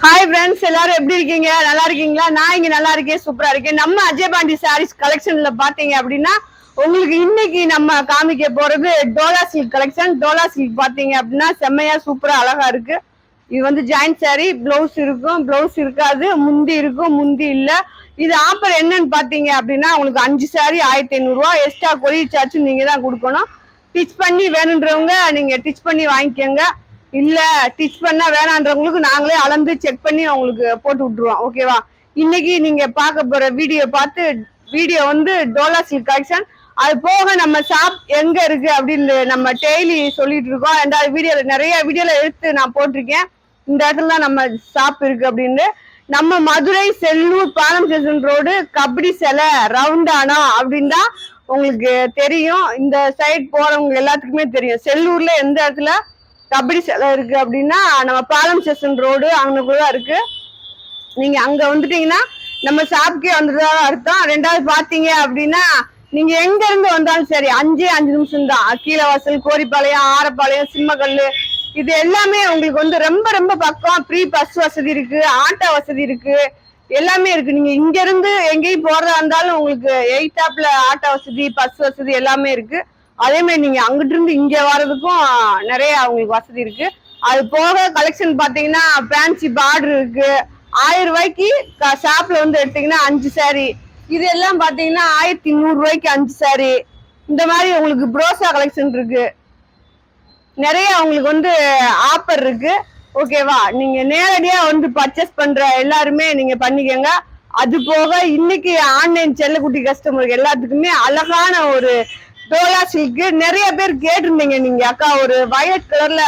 Hi friends, எல்லாரும் எப்படி இருக்கீங்க? நல்லா இருக்கீங்களா? நான் இங்க நல்லா இருக்கேன், சூப்பரா இருக்கேன். நம்ம அஜய் பாண்டி சாரீஸ் கலெக்ஷன்ல பாத்தீங்க அப்படின்னா உங்களுக்கு இன்னைக்கு நம்ம காமிக்க போறது Dola silk collection. Dola silk பாத்தீங்க அப்படின்னா செம்மையா சூப்பரா அழகா இருக்கு. இது வந்து ஜாயிண்ட் சாரி, பிளவுஸ் இருக்கும், பிளவுஸ் இருக்காது, முந்தி இருக்கும், முந்தி இல்ல. இது ஆஃபர் என்னன்னு பாத்தீங்க அப்படின்னா உங்களுக்கு 5 சாரி 1500 ரூபாய். எக்ஸ்ட்ரா கொரியர் சார்ஜ் நீங்க தான் கொடுக்கணும். டிச் பண்ணி வேணுன்றவங்க நீங்க டிச் பண்ணி வாங்கிக்கோங்க. இல்ல டிச் பண்ணா வேணான்றவங்களுக்கு நாங்களே அளந்து செக் பண்ணி அவங்களுக்கு போட்டு விட்டுருவோம். ஓகேவா? இன்னைக்கு நீங்க பார்க்க போற வீடியோ வந்து டோலா சில்க் கலெக்ஷன். அது போக நம்ம ஷாப் எங்க இருக்கு அப்படின்னு நம்ம டெய்லி சொல்லிட்டு இருக்கோம். ரெண்டாவது வீடியோல நிறைய வீடியோல எடுத்து நான் போட்டிருக்கேன். இந்த இடத்துல தான் நம்ம ஷாப் இருக்கு அப்படின்னு. நம்ம மதுரை செல்லூர் பாலம் ஸ்டேஷன் ரோடு கபடி சிலை ரவுண்டானா அப்படின்னு தான் உங்களுக்கு தெரியும். இந்த சைட் போறவங்க எல்லாத்துக்குமே தெரியும். செல்லூர்ல எந்த இடத்துல கபடி சிலை இருக்கு அப்படின்னா நம்ம பாலம் ஸ்டேஷன் ரோடு அங்கக்குள்ளதான் இருக்கு. நீங்க அங்க வந்துட்டீங்கன்னா நம்ம ஷாப்கே வந்துட்டதா அர்த்தம். ரெண்டாவது பாத்தீங்க அப்படின்னா நீங்க எங்க இருந்து வந்தாலும் சரி 5 நிமிஷம் தான். கீழவாசல், கோரிப்பாளையம், ஆரப்பாளையம், சிம்மக்கல்லு, இது எல்லாமே உங்களுக்கு வந்து ரொம்ப ரொம்ப பக்கம். ஃப்ரீ பஸ் வசதி இருக்கு, ஆட்டோ வசதி இருக்கு, எல்லாமே இருக்கு. நீங்க இங்க இருந்து எங்கேயும் போறதா இருந்தாலும் உங்களுக்கு எயித்தாப்ல ஆட்டோ வசதி, பஸ் வசதி எல்லாமே இருக்கு. அதே மாதிரி நீங்க அங்கிட்டு இருந்து இங்க வர்றதுக்கும் நிறைய உங்களுக்கு வசதி இருக்கு. அது போக கலெக்ஷன் பாத்தீங்கன்னா ஃபேன்சி பார்டர் இருக்கு. 1000 ரூபாய்க்கு ஷாப்ல வந்து எடுத்தீங்கன்னா 5 சாரி. இது எல்லாம் பாத்தீங்கன்னா 1100 ரூபாய்க்கு 5 சாரி. இந்த மாதிரி உங்களுக்கு ப்ரோசா கலெக்ஷன் இருக்கு. நிறைய உங்களுக்கு வந்து ஆஃபர் இருக்கு. ஓகேவா? நீங்க நேரடியா வந்து பர்ச்சேஸ் பண்ற எல்லாருமே நீங்க பண்ணிக்கோங்க. அது போக இன்னைக்கு ஆன்லைன் செல்லக்குட்டி கஸ்டமருக்கு எல்லாத்துக்குமே அழகான ஒரு டோலா சில்க் நிறைய பேர் கேட்டிருந்தீங்க. நீங்க அக்கா ஒரு வயலட் கலர்ல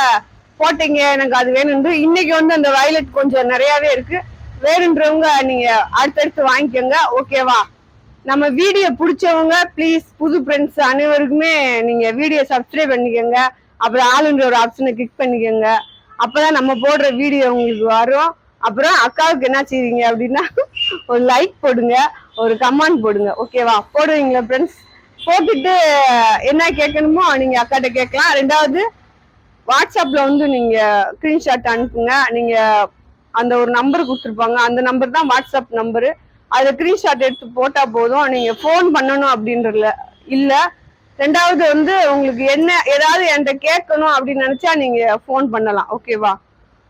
போட்டீங்க, எனக்கு அது வேணும்னு. இன்னைக்கு வந்து அந்த வயலட் கொஞ்சம் நிறையவே இருக்கு. வேணுன்றவங்க நீங்க அடுத்தடுத்து வாங்கிக்கோங்க. ஓகேவா? நம்ம வீடியோ பிடிச்சவங்க ப்ளீஸ் புது ஃப்ரெண்ட்ஸ் அனைவருக்குமே நீங்க வீடியோ சப்ஸ்கிரைப் பண்ணிக்கோங்க. அப்புறம் ஆளுன்ற ஒரு ஆப்ஷனை கிளிக் பண்ணிக்கோங்க. அப்பதான் நம்ம போடுற வீடியோ உங்களுக்கு வரும். அப்புறம் அக்காவுக்கு என்ன செய்வீங்க அப்படின்னா ஒரு லைக் போடுங்க, ஒரு கமெண்ட் போடுங்க. ஓகேவா? போடுவீங்களா ஃப்ரெண்ட்ஸ்? போட்டுட்டு என்ன கேட்கணுமோ நீங்க அக்காட்ட கேட்கலாம். ரெண்டாவது வாட்ஸ்அப்ல வந்து நீங்க ஸ்கிரீன்ஷாட் அனுப்புங்க. நீங்க அந்த ஒரு நம்பர் கொடுத்துருப்பாங்க, அந்த நம்பர் தான் வாட்ஸ்அப் நம்பரு. அதுல ஸ்கிரீன்ஷாட் எடுத்து போட்டா போதும். நீங்க போன் பண்ணணும் அப்படின்றதுல இல்ல. ரெண்டாவது வந்து உங்களுக்கு என்ன ஏதாவது என்கிட்ட கேட்கணும் அப்படின்னு நினைச்சா நீங்க போன் பண்ணலாம். ஓகேவா?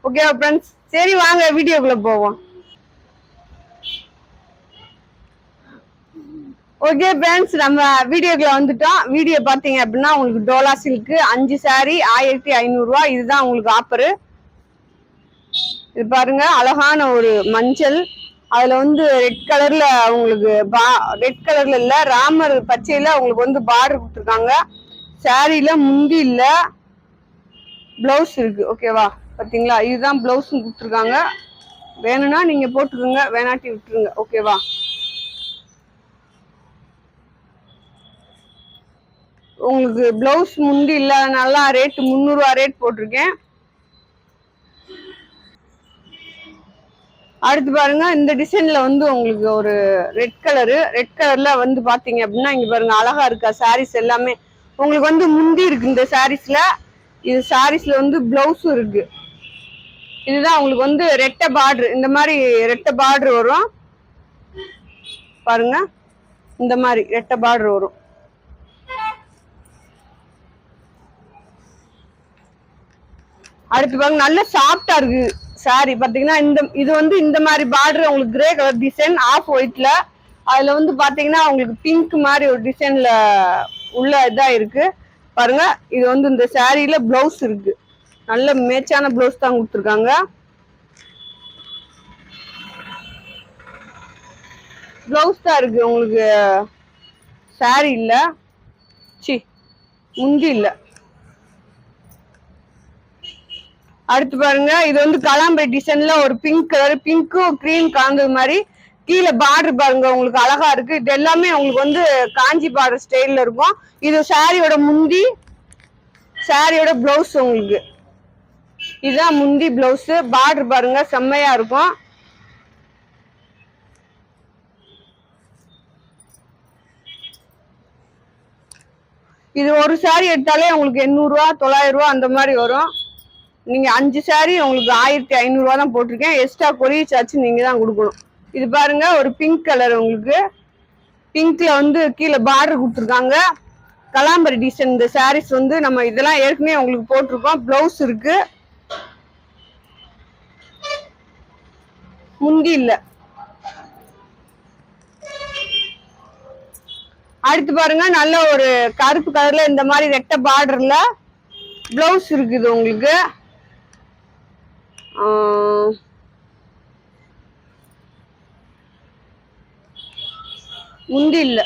ஓகேவா ஃப்ரெண்ட்ஸ்? சரி, வாங்க வீடியோக்குள்ள போவோம். ஓகே ஃப்ரெண்ட்ஸ், நம்ம வீடியோக்குள்ள வந்துட்டோம். வீடியோ பாத்தீங்க அப்படின்னா உங்களுக்கு டோலா சில்க் 5 சாரி 1500 ரூபாய். இதுதான் உங்களுக்கு ஆஃபரு. இது பாருங்க, அழகான ஒரு மஞ்சள், அதுல வந்து ரெட் கலர்ல உங்களுக்கு ரெட் கலர்ல இல்ல, ராமர் பச்சையில உங்களுக்கு வந்து பார்டர் கொடுத்துருக்காங்க. சாரியில முந்தி இல்ல, பிளவுஸ் இருக்கு. ஓகேவா? பாத்தீங்களா? இதுதான் பிளவுஸ் கொடுத்துருக்காங்க. வேணும்னா நீங்க போட்டுக்கோங்க, வேணாட்டி விட்டுருங்க. ஓகேவா? உங்களுக்கு பிளவுஸ் முந்தி இல்லாதனால ரேட் 300 ரூபா ரேட் போட்டிருக்கேன். அடுத்து பாருங்க, இந்த டிசைன்ல வந்து உங்களுக்கு ஒரு ரெட் கலர்ல வந்து பாத்தீங்க அப்படின்னா இங்க பாருங்க அழகா இருக்கா. சாரீஸ் எல்லாமே உங்களுக்கு வந்து முந்தி இருக்கு இந்த சாரீஸ்ல. இது சாரீஸ்ல வந்து பிளவுஸும் இருக்கு. இதுதான் உங்களுக்கு வந்து ரெட்டை பார்டர். இந்த மாதிரி ரெட்டை பார்டர் வரும் பாருங்க. இந்த மாதிரி ரெட்டை பார்டர் வரும். அடுத்து பாருங்க, நல்ல சாஃப்டா இருக்கு சாரி. பாத்தீங்கன்னா இது வந்து இந்த மாதிரி பார்டர் உங்களுக்கு கிரே கலர் டிசைன் ஆஃப் ஒயிட்ல. அதுல வந்து பாத்தீங்கன்னா உங்களுக்கு பிங்க் மாதிரி ஒரு டிசைன்ல உள்ள இதா இருக்கு பாருங்க. இது வந்து இந்த சாரியில பிளவுஸ் இருக்கு. நல்ல மேட்சான பிளவுஸ் தான் கொடுத்துருக்காங்க. பிளவுஸ் தான் இருக்கு உங்களுக்கு, சாரி இல்ல, சி முந்தி இல்ல. அடுத்து பாருங்க, இது வந்து கலாம்பை டிசைன்ல ஒரு பிங்க் கலர், பிங்க்கும் கிரீம் கலந்தது மாதிரி. கீழே பார்டர் பாருங்க உங்களுக்கு அழகா இருக்கு. இது எல்லாமே உங்களுக்கு வந்து காஞ்சி பார்டர் ஸ்டைல்ல இருக்கும். இது சாரியோட முந்தி, சாரியோட பிளவுஸ். உங்களுக்கு இதுதான் முந்தி பிளவுஸ். பார்டர் பாருங்க செம்மையா இருக்கும். இது ஒரு சாரி எடுத்தாலே உங்களுக்கு 800 ரூபா 900 ரூபா அந்த மாதிரி வரும். நீங்க 5 சாரி உங்களுக்கு 1500 ரூபா தான் போட்டிருக்கேன். எக்ஸ்ட்ரா கொரியர் சார்ஜ் நீங்க தான் கொடுக்கணும். இது பாருங்க ஒரு பிங்க் கலர், உங்களுக்கு பிங்க்ல வந்து கீழே பார்டர் கொடுத்துருக்காங்க. கலாம்பரி டிசைன். இந்த சாரீஸ் வந்து நம்ம இதெல்லாம் ஏற்கனவே உங்களுக்கு போட்டிருக்கோம். பிளவுஸ் இருக்கு, முந்தி இல்ல. அடுத்து பாருங்க நல்ல ஒரு கருப்பு கலர்ல இந்த மாதிரி ரெட்டை பார்டர்ல பிளவுஸ் இருக்குது உங்களுக்கு. முந்தி இல்ல.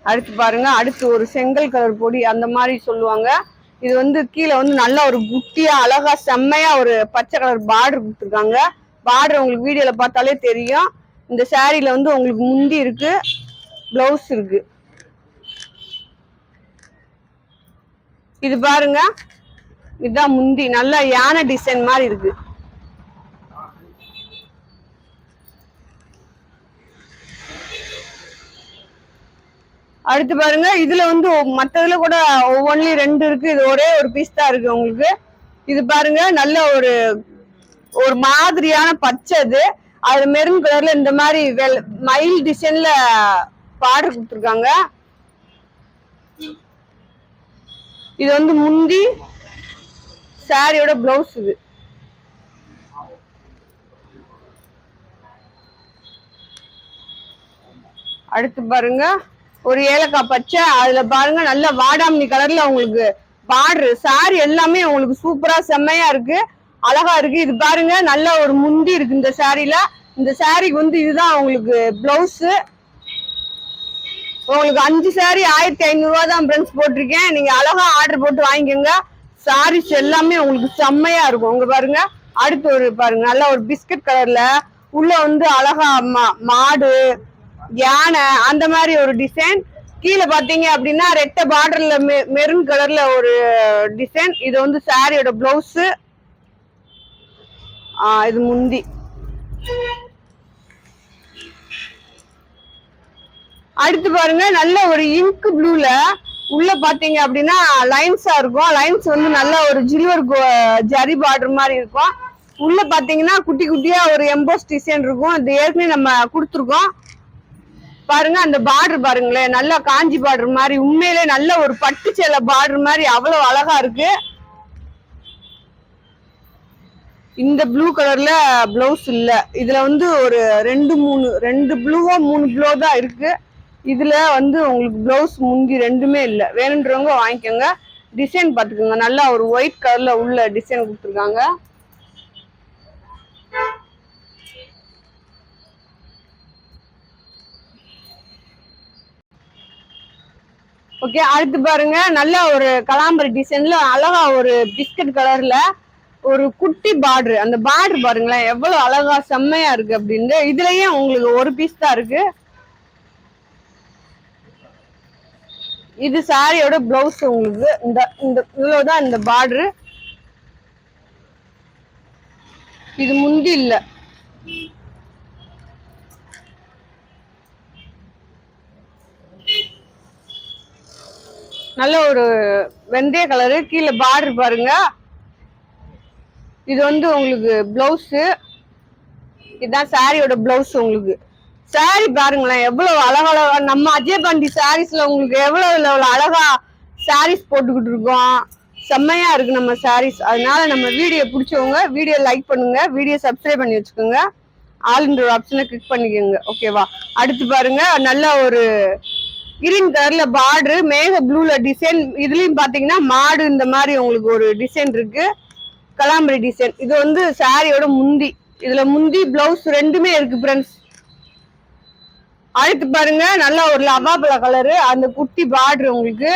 அடுத்து பாருங்க, அடுத்து ஒரு செங்கல் கலர் பொடி அந்த மாதிரி சொல்லுவாங்க. இது வந்து கீழே வந்து நல்ல ஒரு குட்டியா அழகா செம்மையா ஒரு பச்சை கலர் பார்டர் கொடுத்துருக்காங்க. பார்டர் உங்களுக்கு வீடியோல பார்த்தாலே தெரியும். இந்த சாரீல வந்து உங்களுக்கு முந்தி இருக்கு, பிளவுஸ் இருக்கு. இது பாருங்க, இதுதான் முந்தி. நல்ல யானை டிசைன் மாதிரி இருக்கு. அடுத்து பாருங்க, இதுல வந்து மற்றதுல கூட ஒவ்வொன்றுலயும் 2 இருக்கு. இது ஒரே ஒரு பீஸ் தான் இருக்கு உங்களுக்கு. இது பாருங்க நல்ல ஒரு ஒரு மாதிரியான பச்சை. இது அது மெரூன் கலர்ல இந்த மாதிரி மயில் டிசைன்ல பார்டர் கொடுத்துருக்காங்க. இது வந்து முந்தி, சாரியோட பிளவுஸ். இது அடுத்து பாருங்க ஒரு ஏலக்காய் பச்சை. அதுல பாருங்க நல்ல வாடாமணி கலர்ல உங்களுக்கு பார்டர். சாரி எல்லாமே உங்களுக்கு சூப்பரா செம்மையா இருக்கு, அழகா இருக்கு. இது பாருங்க நல்ல ஒரு முந்தி இருக்கு இந்த சாரில. இந்த சாரிக்கு வந்து இதுதான் உங்களுக்கு பிளவுஸ். உங்களுக்கு 5 சாரி 1500 ரூபா தான் ஃப்ரெண்ட்ஸ் போட்டிருக்கேன். நீங்க அழகா ஆர்டர் போட்டு வாங்கிக்கோங்க. சாரீஸ் எல்லாமே உங்களுக்கு செம்மையா இருக்கும். உங்க பாருங்க அடுத்து ஒரு பாருங்க நல்ல ஒரு பிஸ்கட் கலர்ல உள்ள வந்து அழகா மாடு யானை அந்த மாதிரி ஒரு டிசைன். கீழே பாத்தீங்க அப்படின்னா ரெட்டை பார்டர்ல மெரூன் கலர்ல ஒரு டிசைன். இது வந்து சாரியோட பிளவுஸ். இது முந்தி. அடுத்து பாருங்க நல்ல ஒரு இங்க் ப்ளூல உள்ள பாத்தீங்க அப்படின்னா லைன்ஸா இருக்கும். லைன்ஸ் வந்து நல்ல ஒரு சில்வர் ஜரி பார்டர் மாதிரி இருக்கும். உள்ள பாத்தீங்கன்னா குட்டி குட்டியா ஒரு எம்போஸ் டிசைன் இருக்கும். இது ஏற்கனவே நம்ம கொடுத்துருக்கோம். பாருங்க அந்த பார்டர் பாருங்களேன், நல்ல காஞ்சி பார்டர் மாதிரி. உண்மையிலே நல்ல ஒரு பட்டு சேலை பார்டர் மாதிரி அவ்வளவு அழகா இருக்கு. இந்த ப்ளூ கலர்ல பிளவுஸ் இல்ல. இதுல வந்து ஒரு 2 ப்ளூவோ 3 ப்ளூ தான் இருக்கு. இதுல வந்து உங்களுக்கு பிளவுஸ் முந்தி ரெண்டுமே இல்ல. வேணுன்றவங்க வாங்கிக்கோங்க. டிசைன் பாத்துக்கோங்க, நல்லா ஒரு ஒயிட் கலர்ல உள்ள டிசைன் கொடுத்துருக்காங்க. ஓகே, அடுத்து பாருங்க நல்ல ஒரு கலாம்பரி டிசைன்ல அழகா ஒரு பிஸ்கட் கலர்ல ஒரு குட்டி பார்டர். அந்த பார்டர் பாருங்களேன் எவ்வளவு அழகா செம்மையா இருக்கு அப்படின்னு. இதுலயே உங்களுக்கு ஒரு பீஸ் தான் இருக்கு. இது சாரியோட பிளவுஸ். உங்களுக்கு இந்த இவ்வளவுதான் இந்த பார்டர். இது முந்தி இல்ல. நல்ல ஒரு வெந்தய கலரு. கீழே பார்டர் பாருங்க. இது வந்து உங்களுக்கு பிளவுஸ். இதுதான் சாரியோட பிளவுஸ். உங்களுக்கு சாரி பாருங்களேன் எவ்வளவு அழகழகா. நம்ம அஜய் பாண்டி சாரீஸ்ல உங்களுக்கு எவ்வளவு அழகா சாரீஸ் போட்டுக்கிட்டு இருக்கோம். செம்மையா இருக்கு நம்ம சாரீஸ். அதனால நம்ம வீடியோ பிடிச்சவங்க வீடியோ லைக் பண்ணுங்க, வீடியோ சப்ஸ்கிரைப் பண்ணி வச்சுக்கோங்க, ஆல்ன்ற ஒரு ஆப்ஷனை கிளிக் பண்ணிக்கோங்க. ஓகேவா? அடுத்து பாருங்க நல்ல ஒரு கிரீன் கலர்ல பார்டர், மேக ப்ளூல டிசைன். இதுலயும் பாத்தீங்கன்னா மாடு இந்த மாதிரி உங்களுக்கு ஒரு டிசைன் இருக்கு, கலாம்பரி டிசைன். இது வந்து சாரியோட முந்தி. இதுல முந்தி பிளவுஸ் ரெண்டுமே இருக்கு ஃப்ரெண்ட்ஸ். அடுத்து பாருங்க நல்ல ஒரு லவாபல கலரு, அந்த குட்டி பார்டர் உங்களுக்கு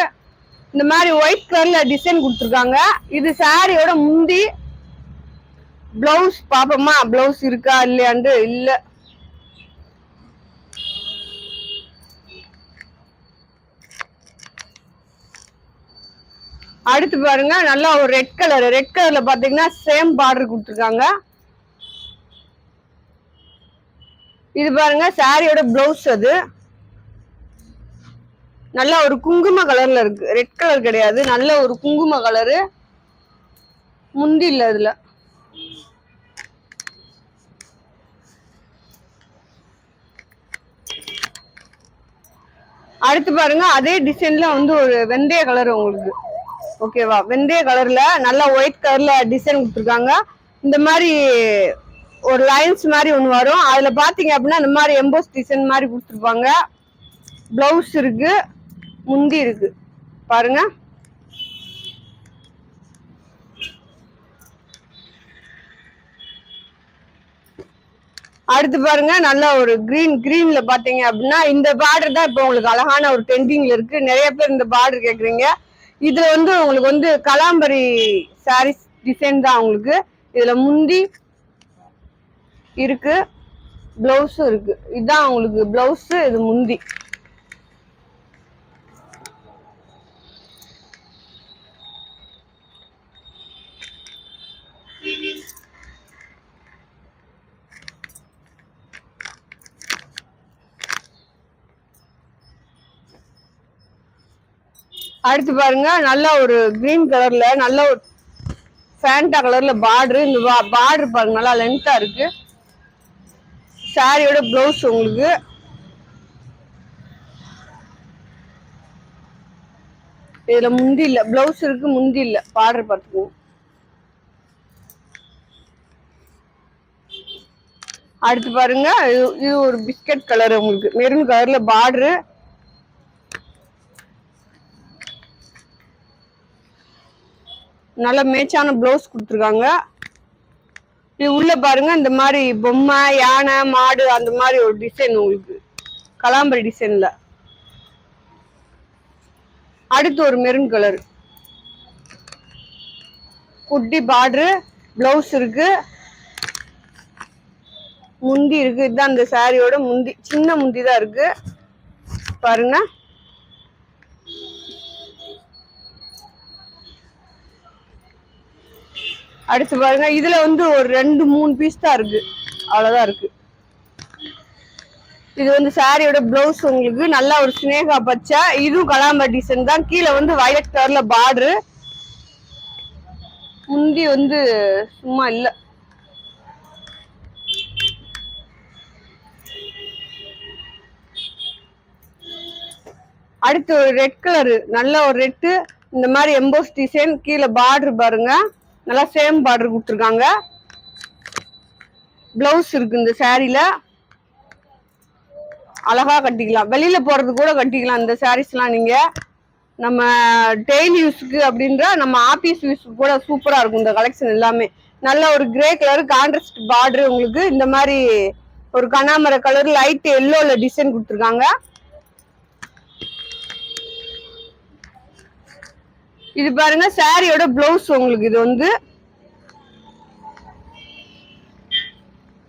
இந்த மாதிரி ஒயிட் கலர்ல டிசைன் கொடுத்துருக்காங்க. இது சாரியோட முந்தி. பிளவுஸ் பாப்போமா, பிளவுஸ் இருக்கா இல்லையாண்டு. இல்ல. அடுத்து பாருங்க நல்லா ஒரு ரெட் கலர். ரெட் கலர்ல பாத்தீங்கன்னா சேம் பார்டர் கொடுத்துருக்காங்க. இது பாருங்க சாரியோட பிளவுஸ். அது நல்ல ஒரு குங்கும கலர்ல இருக்கு, ரெட் கலர் கிடையாது, நல்ல ஒரு குங்கும கலரு. முந்தி இல்ல இதுல. அடுத்து பாருங்க அதே டிசைன்ல வந்து ஒரு வெந்தய கலர் உங்களுக்கு. ஓகேவா, வெந்தய கலர்ல நல்லா ஒயிட் கலர்ல டிசைன் கொடுத்துருக்காங்க. இந்த மாதிரி ஒரு லைன்ஸ் மாதிரி ஒன்று வரும். அதுல பாத்தீங்க அப்படின்னா இந்த மாதிரி எம்போஸ் டிசைன் மாதிரி கொடுத்துருப்பாங்க. பிளவுஸ் இருக்கு, முந்தி இருக்கு பாருங்க. அடுத்து பாருங்க நல்ல ஒரு கிரீன்ல பாத்தீங்க அப்படின்னா இந்த பார்டர் தான் இப்போ உங்களுக்கு அழகான ஒரு ட்ரெண்டிங்ல இருக்கு. நிறைய பேர் இந்த பார்டர் கேக்குறீங்க. இதுல வந்து உங்களுக்கு வந்து கலாம்பரி சாரீஸ் டிசைன் தான் உங்களுக்கு. இதுல முந்தி இருக்கு, பிளவுஸும் இருக்கு. இதுதான் உங்களுக்கு பிளவுஸ், இது முந்தி. அடுத்து பாருங்க நல்ல ஒரு கிரீன் கலர்ல நல்ல ஒரு ஃபேண்டா கலர்ல பார்டர். இந்த பார்டர் பாருங்க நல்லா லென்த்தா இருக்கு. சாரியோட பிளவுஸ் உங்களுக்கு. இதுல முந்தி இல்ல, பிளவுஸ் இருக்கு, முந்தி இல்ல. பார்டர் பார்த்துக்கோங்க. அடுத்து பாருங்க இது ஒரு பிஸ்கட் கலர் உங்களுக்கு, மெரூன் கலர்ல பார்டரு. நல்ல மேட்சான பிளவுஸ் கொடுத்துருக்காங்க. இது உள்ள பாருங்க இந்த மாதிரி பொம்மை, யானை, மாடு அந்த மாதிரி ஒரு டிசைன் உங்களுக்கு கலாம்பரி டிசைன்ல. அடுத்து ஒரு மெரூன் கலர் குட்டி பார்டரு, பிளவுஸ் இருக்கு, முந்தி இருக்கு. இதுதான் அந்த சாரியோட முந்தி, சின்ன முந்தி தான் இருக்கு பாருங்க. அடுத்து பாருங்க இதுல வந்து ஒரு 2-3 பீஸ் தான் இருக்கு, அவ்வளவுதான் இருக்கு. இது வந்து சாரியோட பிளவுஸ் உங்களுக்கு நல்லா ஒரு ஸ்னேகா பச்சை. இதுவும் கலாம்பரி டிசைன் தான். கீழே வந்து வயலட் கலர்ல பார்டரு. முந்தி வந்து சும்மா இல்ல. அடுத்து ஒரு ரெட் கலரு, நல்ல ஒரு ரெட்டு. இந்த மாதிரி எம்போஸ் டிசைன். கீழே பார்டர் பாருங்க, நல்லா சேம் பார்டர் கொடுத்துருக்காங்க. பிளவுஸ் இருக்கு இந்த சாரியில. அழகா கட்டிக்கலாம், வெளியில போறது கூட கட்டிக்கலாம் இந்த சாரீஸ் எல்லாம். நீங்க நம்ம டெய்லி யூஸ்க்கு அப்படின்ற நம்ம ஆபீஸ் யூஸ்க்கு கூட சூப்பரா இருக்கும் இந்த கலெக்ஷன் எல்லாமே. நல்ல ஒரு கிரே கலர் கான்ட்ராஸ்ட் பார்டர் உங்களுக்கு. இந்த மாதிரி ஒரு கனாமர கலர் லைட் எல்லோல டிசைன் கொடுத்துருக்காங்க. இது பாருங்க சாரியோட பிளவுஸ் உங்களுக்கு. இது வந்து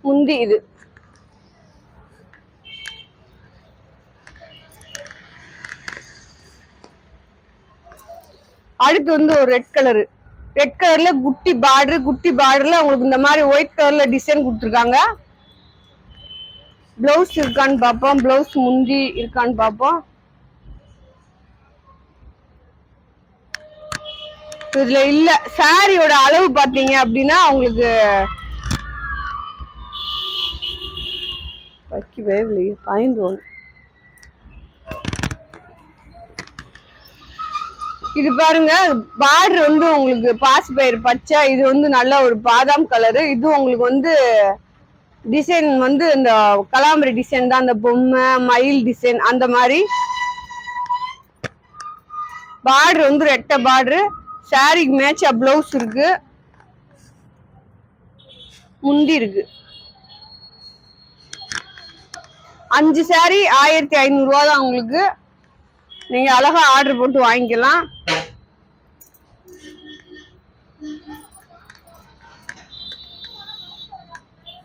முந்தி. இது அடுத்து வந்து ஒரு ரெட் கலரு, ரெட் கலர்ல குட்டி பார்டர். குட்டி பார்டர்ல உங்களுக்கு இந்த மாதிரி ஒயிட் கலர்ல டிசைன் கொடுத்துருக்காங்க. பிளவுஸ் இருக்கான்னு பாப்போம், பிளவுஸ் முந்தி இருக்கான்னு பாப்போம். இதுல இல்ல. சாரியோட அளவு பாத்தீங்க அப்படின்னா உங்களுக்கு இது பாருங்க பார்டர் வந்து உங்களுக்கு பாசிப்பயிறு பச்சை. இது வந்து நல்ல ஒரு பாதாம் கலரு. இது உங்களுக்கு வந்து டிசைன் வந்து இந்த கலாம்பரி டிசைன் தான். அந்த பொம்மை, மயில் டிசைன் அந்த மாதிரி. பார்டர் வந்து ரெட்டை பார்டரு. சாரிக்கு மேட்சா பிளவுஸ் இருக்கு, முந்தி இருக்கு. 5 சாரி 1500 ரூபா தான் உங்களுக்கு. நீங்க அழகா ஆர்டர் போட்டு வாங்கிக்கலாம்.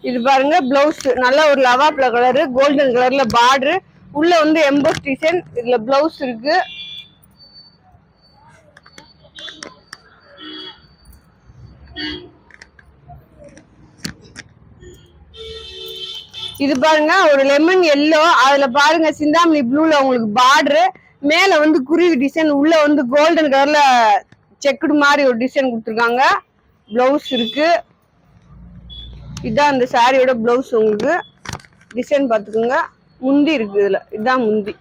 இது பாருங்க பிளவுஸ் நல்ல ஒரு லவாப்ல கலரு, கோல்டன் கலர்ல பார்டரு. உள்ள வந்து எம்போஸ் டிசைன். இதுல பிளவுஸ் இருக்கு. இது பாருங்க ஒரு லெமன் எல்லோ, அதுல பாருங்க சிந்தாமணி ப்ளூல உங்களுக்கு பார்டரு. மேல வந்து குருவி டிசைன், உள்ள வந்து கோல்டன் கலர்ல செக்குடு மாதிரி ஒரு டிசைன் கொடுத்துருக்காங்க. பிளவுஸ் இருக்கு. இதான் அந்த சாரியோட பிளவுஸ். உங்களுக்கு டிசைன் பாத்துக்கோங்க. முந்தி இருக்கு இதுல. இதுதான் முந்தி.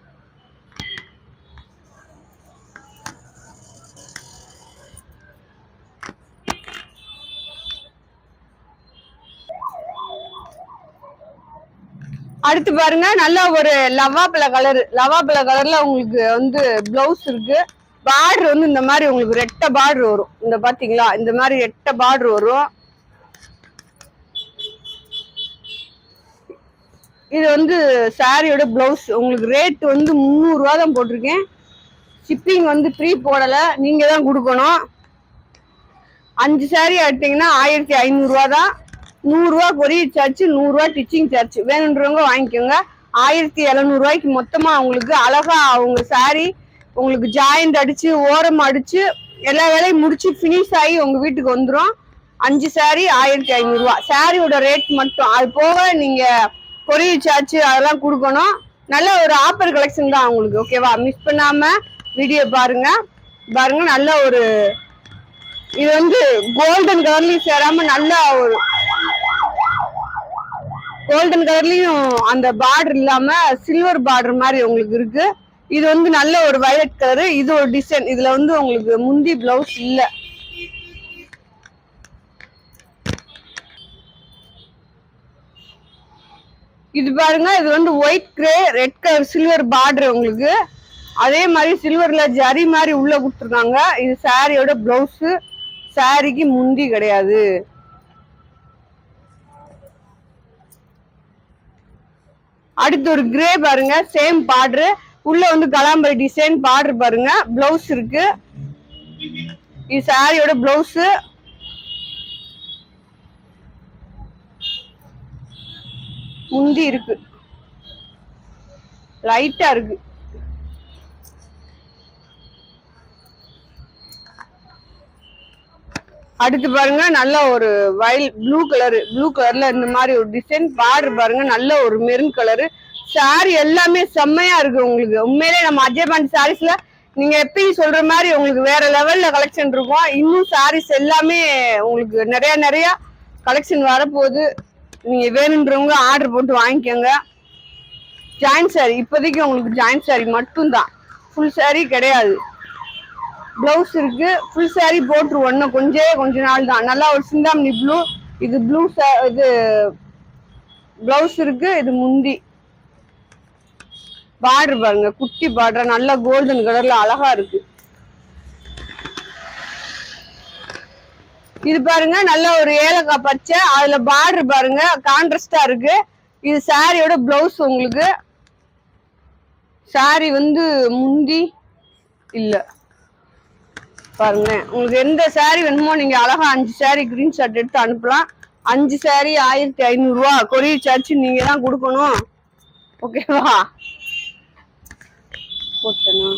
அடுத்து பாருங்க, நல்ல ஒரு லவாப்பழ கலர். லவாப்பழ கலர்ல உங்களுக்கு வந்து பிளவுஸ் இருக்கு. பார்டர் வந்து இந்த மாதிரி உங்களுக்கு ரெட்டை பார்டர் வரும். இந்த பாத்தீங்களா, இந்த மாதிரி ரெட்டை பார்டர் வரும். இது வந்து சாரியோட பிளவுஸ். உங்களுக்கு ரேட் வந்து 300 ரூபா தான் போட்டிருக்கேன். ஷிப்பிங் வந்து ஃப்ரீ போடல, நீங்க தான் கொடுக்கணும். 5 சாரி எடுத்தீங்கன்னா 1500 ரூபா தான். 100 ரூபா கொரியர் சார்ஜ், 100 ரூபா டிச்சிங் சார்ஜ். வேணுன்றவங்க வாங்கிக்கோங்க. 1700 ரூபாய்க்கு மொத்தமா உங்களுக்கு அழகா அவங்க சாரி உங்களுக்கு ஜாயிண்ட் அடிச்சு ஓரம் அடிச்சு எல்லா வேலையும் முடிச்சு பினிஷ் ஆகி உங்க வீட்டுக்கு வந்துடும். 5 சாரி 1500 ரூபா சாரியோட ரேட் மட்டும். அது போக நீங்க கொரியர் சார்ஜ் அதெல்லாம் கொடுக்கணும். நல்ல ஒரு ஆஃபர் கலெக்ஷன் தான் உங்களுக்கு. ஓகேவா? மிஸ் பண்ணாம வீடியோ பாருங்க. பாருங்க, நல்ல ஒரு இது வந்து கோல்டன் கலர்லயும் சேராம நல்ல ஒரு கோல்டன் கலர்லயும் அந்த பார்டர் இல்லாம சில்வர் பார்டர் மாதிரி உங்களுக்கு இருக்கு. இது வந்து நல்ல ஒரு வயலட் கலரு. இது ஒரு டிசைன். இதுல வந்து உங்களுக்கு முந்தி பிளவுஸ் இல்ல. இது பாருங்க, இது வந்து white grey red colour silver border உங்களுக்கு. அதே மாதிரி சில்வர்ல ஜரி மாதிரி உள்ள கொடுத்துருக்காங்க. இது சாரியோட பிளவுஸ். சாரிக்கு முந்தி கிடையாது. அடுத்து ஒரு கிரே பாருங்க, சேம் பார்டர். உள்ள வந்து கலாம்பரி டிசைன் பார்டர் பாருங்க. பிளவுஸ் இருக்கு. இது சாரியோட பிளவுஸ். முந்தி இருக்கு, லைட்டா இருக்கு. அடுத்து பாருங்க, நல்ல ஒரு வயல் ப்ளூ கலரு. ப்ளூ கலர்ல இந்த மாதிரி ஒரு டிசைன் பார்டர் பாருங்க. நல்ல ஒரு மெரூன் கலரு. சாரி எல்லாமே செம்மையா இருக்கு உங்களுக்கு. உண்மையிலே நம்ம அஜய் பாண்டி சாரீஸ்ல நீங்க எப்பயும் சொல்ற மாதிரி உங்களுக்கு வேற லெவல்ல கலெக்ஷன் இருக்கும். இன்னும் சாரீஸ் எல்லாமே உங்களுக்கு நிறைய கலெக்ஷன் வரப்போகுது. நீங்க வேணுன்றவங்க ஆர்டர் போட்டு வாங்கிக்கோங்க. ஜாயின் சாரி இப்போதைக்கு உங்களுக்கு ஜாயின் சாரி மட்டும் தான், ஃபுல் சாரி கிடையாது. பிளவுஸ் இருக்கு. ஃபுல் சாரி போட்டுருவோம். இன்னும் கொஞ்ச நாள் தான். நல்லா ஒரு சிந்தாமணி ப்ளூ. இது ப்ளூ. இது பிளவுஸ் இருக்கு. இது முந்தி. பார்டர் பாருங்க, குட்டி பார்டர். நல்ல கோல்டன் கலர்ல அழகா இருக்கு. இது பாருங்க, நல்ல ஒரு ஏலக்காய் பச்சை. அதுல பார்டர் பாருங்க கான்ட்ராஸ்டா இருக்கு. இது சாரியோட பிளவுஸ். உங்களுக்கு சாரி வந்து முந்தி இல்ல. பாருங்க, உங்களுக்கு எந்த சாரி வேணுமோ நீங்க அழகா 5 சாரி ஸ்கிரீன்ஷாட் எடுத்து அனுப்பலாம். 5 சாரி 1500 ரூபா கொரியர் சார்ஜ் நீங்க தான் கொடுக்கணும். ஓகேவா? போட்டனா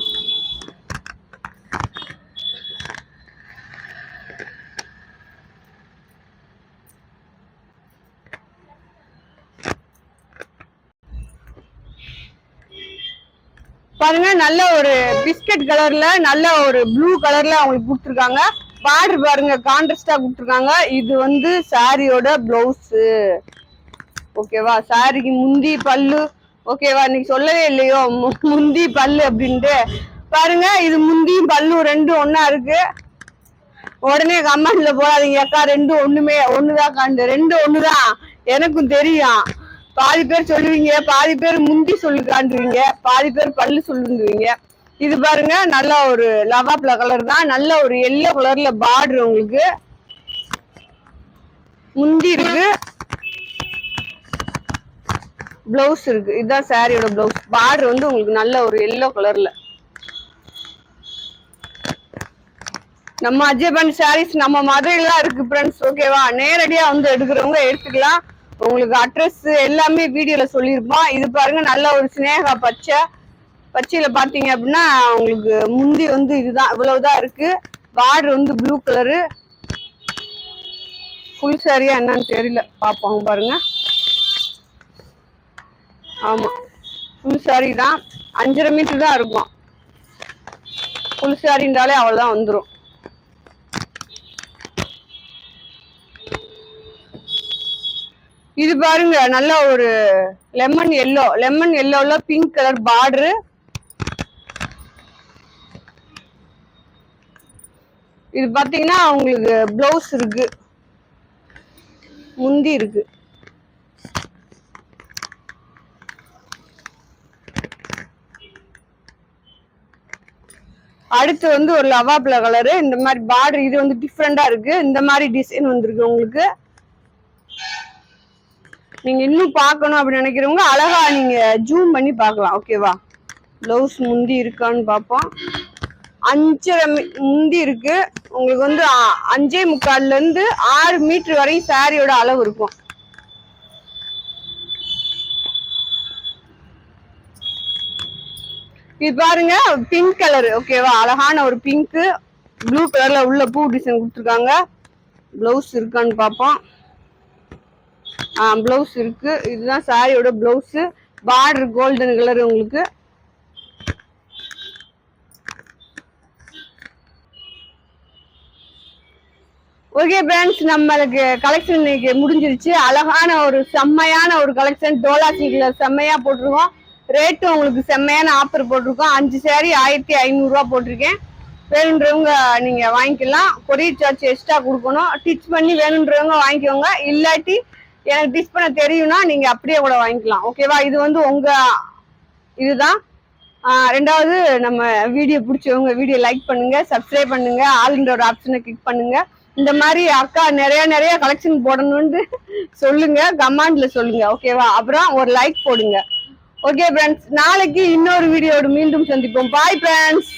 பாருங்க, நல்ல ஒரு பிஸ்கட் கலர்ல நல்ல ஒரு ப்ளூ கலர்ல அவங்களுக்கு கொடுத்துருக்காங்க. பார்டர் பாருங்க கான்ட்ராஸ்டா கொடுத்துருக்காங்க. இது வந்து சாரியோட பிளவுஸ். ஓகேவா? சாரிக்கு முந்தி பல்லு. ஓகேவா? இன்னைக்கு சொல்லவே இல்லையோ முந்தி பல்லு அப்படின்ட்டு. பாருங்க, இது முந்தியும் பல்லும் ரெண்டும் ஒன்னா இருக்கு. உடனே கமெண்ட்ல போடாதீங்க, அக்கா ரெண்டும் ஒண்ணுதான் காண்டு. ரெண்டும் ஒண்ணுதான் எனக்கும் தெரியும். பாதி பேர் சொல்லுவீங்க, பாதி பேர் முந்தி சொல்லு காண்டுவீங்க, பாதி பேர் பல்லு சொல்லுவீங்க. இது பாருங்க, நல்ல ஒரு லவாப்ல கலர் தான். நல்ல ஒரு எல்லோ கலர்ல பார்டர் உங்களுக்கு. முந்தி இருக்கு, பிளவுஸ் இருக்கு. இதுதான் சாரியோட பிளவுஸ். பார்டர் வந்து உங்களுக்கு நல்ல ஒரு எல்லோ கலர்ல. நம்ம அஜய் பாண்டி சாரீஸ் நம்ம மதுரையில இருக்கு ஃப்ரெண்ட்ஸ். ஓகேவா? நேரடியா வந்து எடுக்கிறவங்க எடுத்துக்கலாம். உங்களுக்கு அட்ரஸ் எல்லாமே வீடியோல சொல்லியிருப்போம். இது பாருங்க, நல்ல ஒரு சினேகா பச்சை. பச்சையில பாத்தீங்க அப்படின்னா உங்களுக்கு முந்தி வந்து இதுதான், இவ்வளவுதான் இருக்கு. பார்டர் வந்து ப்ளூ கலரு. ஃபுல் சாரியா என்னன்னு தெரியல, பாப்போம். பாருங்க, ஆமா ஃபுல் சாரி தான். 5.5 மீட்டர் தான் இருக்கும். ஃபுல் சாரின்றாலே அவ்வளவுதான் வந்துடும். இது பாருங்க நல்ல ஒரு லெமன் எல்லோல பிங்க் கலர் பார்டரு. இது பாத்தீங்கன்னா உங்களுக்கு பிளவுஸ் இருக்கு, முந்தி இருக்கு. அடுத்து வந்து ஒரு லவாப்ல கலரு, இந்த மாதிரி பார்டர். இது வந்து டிஃப்ரெண்டா இருக்கு, இந்த மாதிரி டிசைன் வந்திருக்கு உங்களுக்கு. நீங்க இன்னும் பார்க்கணும் அப்படின்னு நினைக்கிறவங்க அழகா நீங்க ஜூம் பண்ணி பார்க்கலாம். ஓகேவா? பிளவுஸ் முந்தி இருக்கான்னு பார்ப்போம். 5.5 முந்தி இருக்கு உங்களுக்கு. வந்து 5.25 இருந்து 6 மீட்டர் வரையும் சாரியோட அளவு இருக்கும். இது பாருங்க பிங்க் கலர். ஓகேவா? அழகான ஒரு பிங்க் ப்ளூ கலர்ல உள்ள பூ டிசைன் கொடுத்துருக்காங்க. பிளவுஸ் இருக்கான்னு பார்ப்போம். பிளவுஸ் இருக்கு. இதுதான் சாரியோட பிளவுஸ். பார்டர் கோல்டன் கலர் உங்களுக்கு. ஓகே ஃப்ரெண்ட்ஸ், நம்மளுக்கு கலெக்ஷன் இன்னைக்கு முடிஞ்சிருச்சு. அழகான ஒரு செம்மையான ஒரு கலெக்ஷன் டோலா சில்க்ல செம்மையா போட்டிருக்கோம். ரேட்டு உங்களுக்கு செம்மையான ஆஃபர் போட்டிருக்கோம். 5 சாரி 1500 ரூபா போட்டிருக்கேன். வேணுன்றவங்க நீங்க வாங்கிக்கலாம். கொரியர் சார்ஜ் எக்ஸ்ட்ரா கொடுக்கணும். டிச் பண்ணி வேணுன்றவங்க வாங்கிக்கோங்க. இல்லாட்டி எனக்கு டிச் பண்ண தெரியும்னா நீங்க அப்படியே கூட வாங்கிக்கலாம். ஓகேவா? இது வந்து உங்க இதுதான். ரெண்டாவது, நம்ம வீடியோ பிடிச்சவங்க வீடியோ லைக் பண்ணுங்க, சப்ஸ்கிரைப் பண்ணுங்க, ஆல்ன்ற ஒரு ஆப்ஷனை கிளிக் பண்ணுங்க. இந்த மாதிரி அக்கா நிறைய கலெக்ஷன் போடணும்னு சொல்லுங்க, கமெண்ட்ல சொல்லுங்க. ஓகேவா? அப்புறம் ஒரு லைக் போடுங்க. ஓகே ஃப்ரெண்ட்ஸ், நாளைக்கு இன்னொரு வீடியோடு மீண்டும் சந்திப்போம். Bye friends.